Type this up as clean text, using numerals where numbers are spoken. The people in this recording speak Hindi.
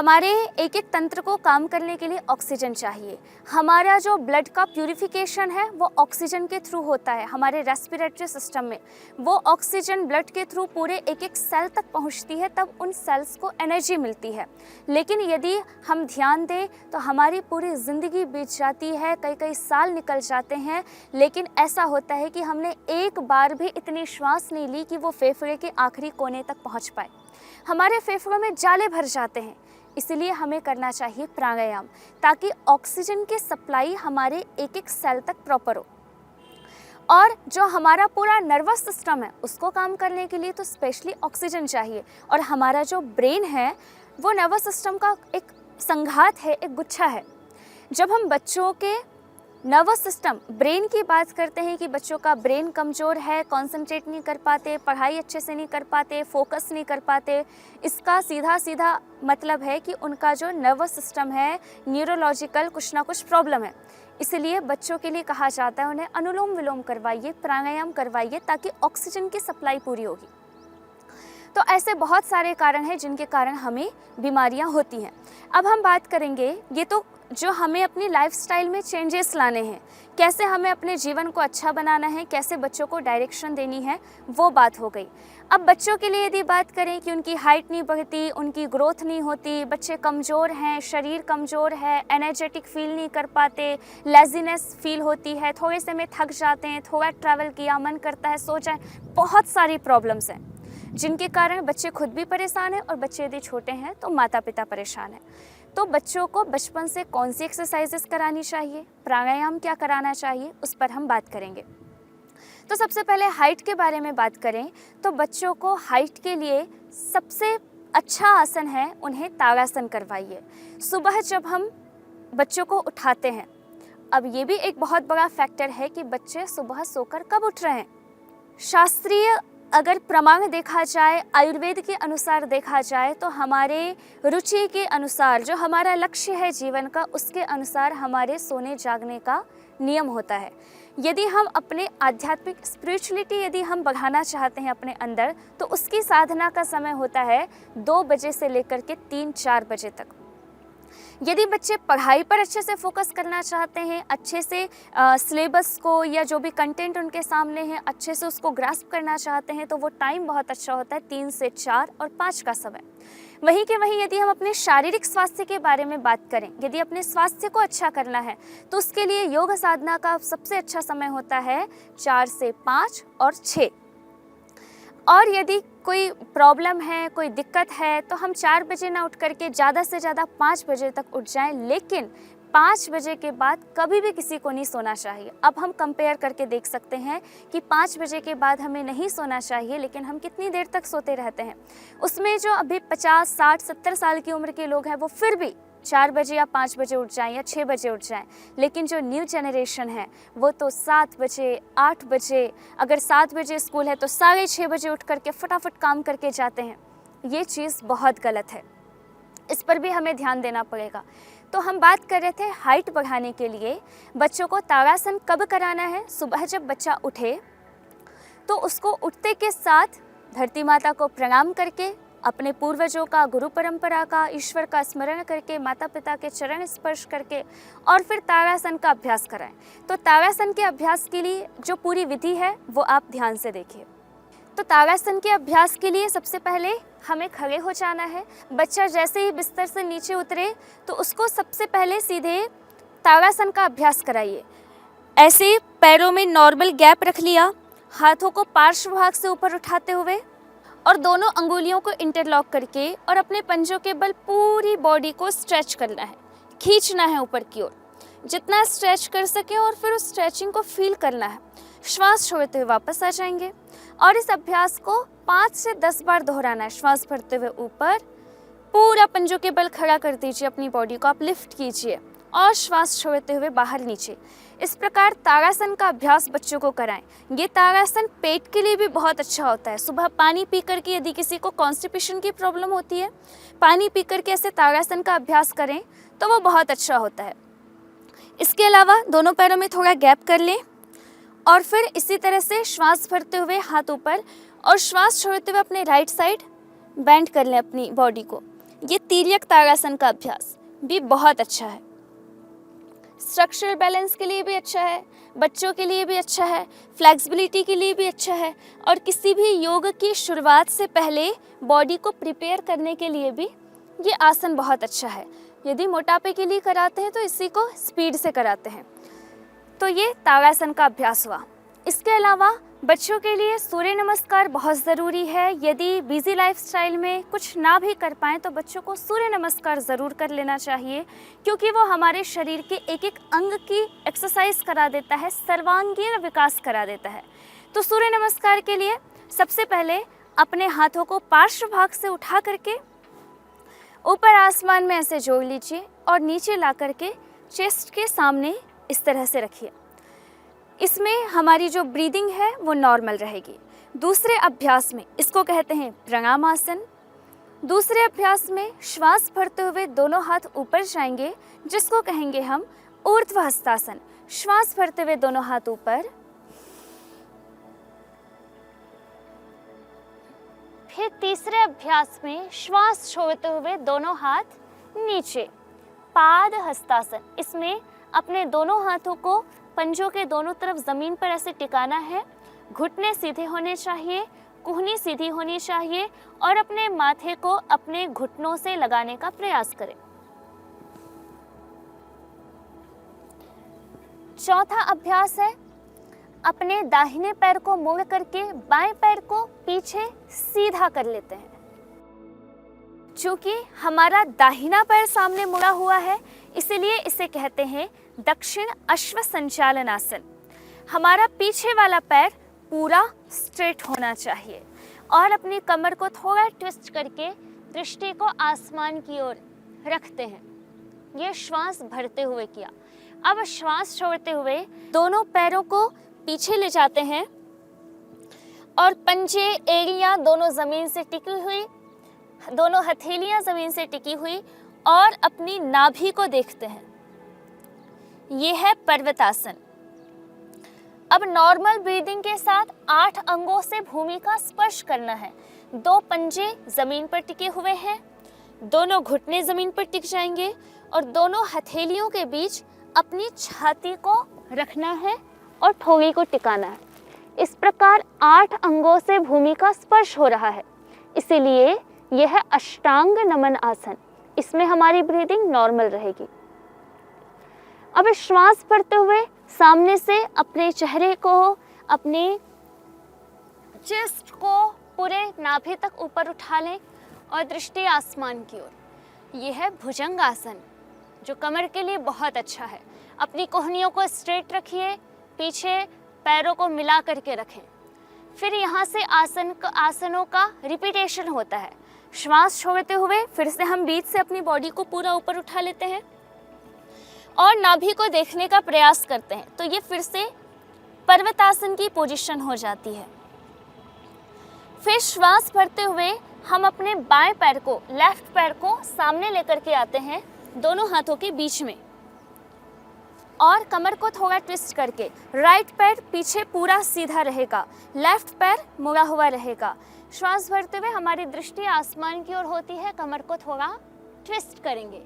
हमारे एक एक तंत्र को काम करने के लिए ऑक्सीजन चाहिए। हमारा जो ब्लड का प्यूरिफिकेशन है वो ऑक्सीजन के थ्रू होता है। हमारे रेस्पिरेटरी सिस्टम में वो ऑक्सीजन ब्लड के थ्रू पूरे एक एक सेल तक पहुंचती है, तब उन सेल्स को एनर्जी मिलती है। लेकिन यदि हम ध्यान दें तो हमारी पूरी ज़िंदगी बीत जाती है, कई कई साल निकल जाते हैं, लेकिन ऐसा होता है कि हमने एक बार भी इतनी श्वास नहीं ली कि वो फेफड़े के आखिरी कोने तक पहुंच पाए। हमारे फेफड़ों में जाले भर जाते हैं। इसलिए हमें करना चाहिए प्राणायाम, ताकि ऑक्सीजन की सप्लाई हमारे एक एक सेल तक प्रॉपर हो। और जो हमारा पूरा नर्वस सिस्टम है उसको काम करने के लिए तो स्पेशली ऑक्सीजन चाहिए। और हमारा जो ब्रेन है वो नर्वस सिस्टम का एक संघात है, एक गुच्छा है। जब हम बच्चों के नर्वस सिस्टम ब्रेन की बात करते हैं कि बच्चों का ब्रेन कमज़ोर है, कंसंट्रेट नहीं कर पाते, पढ़ाई अच्छे से नहीं कर पाते, फोकस नहीं कर पाते, इसका सीधा सीधा मतलब है कि उनका जो नर्वस सिस्टम है न्यूरोलॉजिकल कुछ ना कुछ प्रॉब्लम है। इसलिए बच्चों के लिए कहा जाता है उन्हें अनुलोम विलोम करवाइए, प्राणायाम करवाइए, ताकि ऑक्सीजन की सप्लाई पूरी होगी। तो ऐसे बहुत सारे कारण हैं जिनके कारण हमें बीमारियां होती हैं। अब हम बात करेंगे, ये तो जो हमें अपनी लाइफस्टाइल में चेंजेस लाने हैं, कैसे हमें अपने जीवन को अच्छा बनाना है, कैसे बच्चों को डायरेक्शन देनी है, वो बात हो गई। अब बच्चों के लिए यदि बात करें कि उनकी हाइट नहीं बढ़ती, उनकी ग्रोथ नहीं होती, बच्चे कमज़ोर हैं, शरीर कमज़ोर है, एनर्जेटिक फील नहीं कर पाते, लेजीनेस फील होती है, थोड़े से में थक जाते हैं, थोड़ा ट्रैवल किया मन करता है सो जाए, बहुत सारी प्रॉब्लम्स हैं जिनके कारण बच्चे खुद भी परेशान हैं और बच्चे यदि छोटे हैं तो माता पिता परेशान हैं। तो बच्चों को बचपन से कौन सी एक्सरसाइजेस करानी चाहिए, प्राणायाम क्या कराना चाहिए, उस पर हम बात करेंगे। तो सबसे पहले हाइट के बारे में बात करें तो बच्चों को हाइट के लिए सबसे अच्छा आसन है उन्हें ताड़ासन करवाइए। सुबह जब हम बच्चों को उठाते हैं, अब ये भी एक बहुत बड़ा फैक्टर है कि बच्चे सुबह सोकर कब उठ रहे हैं। शास्त्रीय अगर प्रमाण देखा जाए, आयुर्वेद के अनुसार देखा जाए, तो हमारे रुचि के अनुसार जो हमारा लक्ष्य है जीवन का, उसके अनुसार हमारे सोने जागने का नियम होता है। यदि हम अपने आध्यात्मिक स्पिरिचुअलिटी यदि हम बढ़ाना चाहते हैं अपने अंदर, तो उसकी साधना का समय होता है 2 बजे से लेकर के 3-4 बजे तक। यदि बच्चे पढ़ाई पर अच्छे से फोकस करना चाहते हैं, अच्छे से सिलेबस को या जो भी कंटेंट उनके सामने है अच्छे से उसको ग्रास्प करना चाहते हैं, तो वो टाइम बहुत अच्छा होता है 3 से 4 और 5 का समय। वहीं के वहीं यदि हम अपने शारीरिक स्वास्थ्य के बारे में बात करें, यदि अपने स्वास्थ्य को अच्छा करना है तो उसके लिए योग साधना का सबसे अच्छा समय होता है 4 से 5 और 6। और यदि कोई प्रॉब्लम है, कोई दिक्कत है, तो हम 4 बजे ना उठ करके ज़्यादा से ज़्यादा 5 बजे तक उठ जाएं, लेकिन 5 बजे के बाद कभी भी किसी को नहीं सोना चाहिए। अब हम कंपेयर करके देख सकते हैं कि 5 बजे के बाद हमें नहीं सोना चाहिए, लेकिन हम कितनी देर तक सोते रहते हैं। उसमें जो अभी 50, 60, 70 साल की उम्र के लोग हैं वो फिर भी 4 बजे या 5 बजे उठ जाएं या 6 बजे उठ जाएं, लेकिन जो न्यू जनरेशन है वो तो 7 बजे, 8 बजे, अगर 7 बजे स्कूल है तो 6:30 बजे उठ करके फटाफट काम करके जाते हैं। ये चीज़ बहुत गलत है, इस पर भी हमें ध्यान देना पड़ेगा। तो हम बात कर रहे थे हाइट बढ़ाने के लिए बच्चों को ताड़ासन कब कराना है। सुबह जब बच्चा उठे तो उसको उठते के साथ धरती माता को प्रणाम करके, अपने पूर्वजों का, गुरु परंपरा का, ईश्वर का स्मरण करके, माता पिता के चरण स्पर्श करके और फिर ताड़ासन का अभ्यास कराएं। तो ताड़ासन के अभ्यास के लिए जो पूरी विधि है वो आप ध्यान से देखिए। तो ताड़ासन के अभ्यास के लिए सबसे पहले हमें खड़े हो जाना है। बच्चा जैसे ही बिस्तर से नीचे उतरे तो उसको सबसे पहले सीधे ताड़ासन का अभ्यास कराइए। ऐसे पैरों में नॉर्मल गैप रख लिया, हाथों को पार्श्व भाग से ऊपर उठाते हुए और दोनों अंगुलियों को इंटरलॉक करके और अपने पंजों के बल पूरी बॉडी को स्ट्रेच करना है, खींचना है ऊपर की ओर, जितना स्ट्रेच कर सके, और फिर उस स्ट्रेचिंग को फील करना है। श्वास छोड़ते हुए वापस आ जाएंगे और इस अभ्यास को 5 से 10 बार दोहराना है। श्वास भरते हुए ऊपर, पूरा पंजों के बल खड़ा कर दीजिए, अपनी बॉडी को आप लिफ्ट कीजिए और श्वास छोड़ते हुए बाहर नीचे। इस प्रकार ताड़ासन का अभ्यास बच्चों को कराएं। ये ताड़ासन पेट के लिए भी बहुत अच्छा होता है। सुबह पानी पी करके यदि किसी को कॉन्स्टिपेशन की प्रॉब्लम होती है, पानी पी करके ऐसे ताड़ासन का अभ्यास करें तो वो बहुत अच्छा होता है। इसके अलावा दोनों पैरों में थोड़ा गैप कर लें और फिर इसी तरह से श्वास भरते हुए हाथ ऊपर और श्वास छोड़ते हुए अपने राइट साइड बेंड कर लें अपनी बॉडी को। ये तिर्यक ताड़ासन का अभ्यास भी बहुत अच्छा है। स्ट्रक्चरल बैलेंस के लिए भी अच्छा है, बच्चों के लिए भी अच्छा है, फ्लेक्सिबिलिटी के लिए भी अच्छा है, और किसी भी योग की शुरुआत से पहले बॉडी को प्रिपेयर करने के लिए भी ये आसन बहुत अच्छा है। यदि मोटापे के लिए कराते हैं तो इसी को स्पीड से कराते हैं। तो ये ताड़ासन का अभ्यास हुआ। इसके अलावा बच्चों के लिए सूर्य नमस्कार बहुत ज़रूरी है। यदि बिजी लाइफस्टाइल में कुछ ना भी कर पाएँ तो बच्चों को सूर्य नमस्कार ज़रूर कर लेना चाहिए, क्योंकि वो हमारे शरीर के एक एक अंग की एक्सरसाइज करा देता है, सर्वांगीण विकास करा देता है। तो सूर्य नमस्कार के लिए सबसे पहले अपने हाथों को पार्श्व भाग से उठा करके ऊपर आसमान में ऐसे जोड़ लीजिए और नीचे ला करके चेस्ट के सामने इस तरह से रखिए। इसमें हमारी जो ब्रीदिंग है वो नॉर्मल रहेगी। दूसरे अभ्यास में इसको कहते हैं प्राणायामासन। दूसरे अभ्यास में श्वास भरते हुए दोनों हाथ ऊपर जाएंगे, जिसको कहेंगे हम ऊर्ध्व हस्तासन। श्वास भरते हुए दोनों हाथ ऊपर, फिर तीसरे अभ्यास में श्वास छोड़ते हुए दोनों हाथ नीचे, पाद हस्तासन। इसमें अपने दोनों हाथों को पंजों के दोनों तरफ ज़मीन पर ऐसे टिकाना है, घुटने सीधे होने चाहिए, कुहनी सीधी होनी चाहिए, और अपने माथे को अपने घुटनों से लगाने का प्रयास करें। चौथा अभ्यास है, अपने दाहिने पैर को मोड़ करके बाएं पैर को पीछे सीधा कर लेते हैं। चूंकि हमारा दाहिना पैर सामने मुड़ा हुआ है, इसलिए इसे कहते हैं दक्षिण अश्व संचालन आसन। हमारा पीछे वाला पैर पूरा स्ट्रेट होना चाहिए और अपनी कमर को थोड़ा ट्विस्ट करके दृष्टि को आसमान की ओर रखते हैं। ये श्वास भरते हुए किया। अब श्वास छोड़ते हुए दोनों पैरों को पीछे ले जाते हैं और पंजे, एड़ियाँ दोनों ज़मीन से टिकी हुई, दोनों हथेलियाँ ज़मीन से टिकी हुई, और अपनी नाभि को देखते हैं। ये है पर्वतासन। अब नॉर्मल ब्रीदिंग के साथ 8 अंगों से भूमि का स्पर्श करना है। 2 पंजे ज़मीन पर टिके हुए हैं, दोनों घुटने ज़मीन पर टिक जाएंगे और दोनों हथेलियों के बीच अपनी छाती को रखना है और ठोड़ी को टिकाना है। इस प्रकार 8 अंगों से भूमि का स्पर्श हो रहा है, इसीलिए यह है अष्टांग नमन आसन। इसमें हमारी ब्रीदिंग नॉर्मल रहेगी। अब श्वास भरते हुए सामने से अपने चेहरे को, अपने चेस्ट को पूरे नाभि तक ऊपर उठा लें और दृष्टि आसमान की ओर। यह है भुजंग आसन, जो कमर के लिए बहुत अच्छा है। अपनी कोहनियों को स्ट्रेट रखिए, पीछे पैरों को मिला करके रखें। फिर यहाँ से आसनों का रिपीटेशन होता है। श्वास छोड़ते हुए फिर से हम बीच से अपनी बॉडी को पूरा ऊपर उठा लेते हैं और नाभि को देखने का प्रयास करते हैं। तो ये फिर से पर्वतासन की पोजीशन हो जाती है। फिर श्वास भरते हुए हम अपने बाएं पैर को, लेफ्ट पैर को सामने लेकर के आते हैं दोनों हाथों के बीच में, और कमर को थोड़ा ट्विस्ट करके राइट पैर पीछे पूरा सीधा रहेगा, लेफ्ट पैर मुड़ा हुआ रहेगा। श्वास भरते हुए हमारी दृष्टि आसमान की ओर होती है, कमर को थोड़ा ट्विस्ट करेंगे।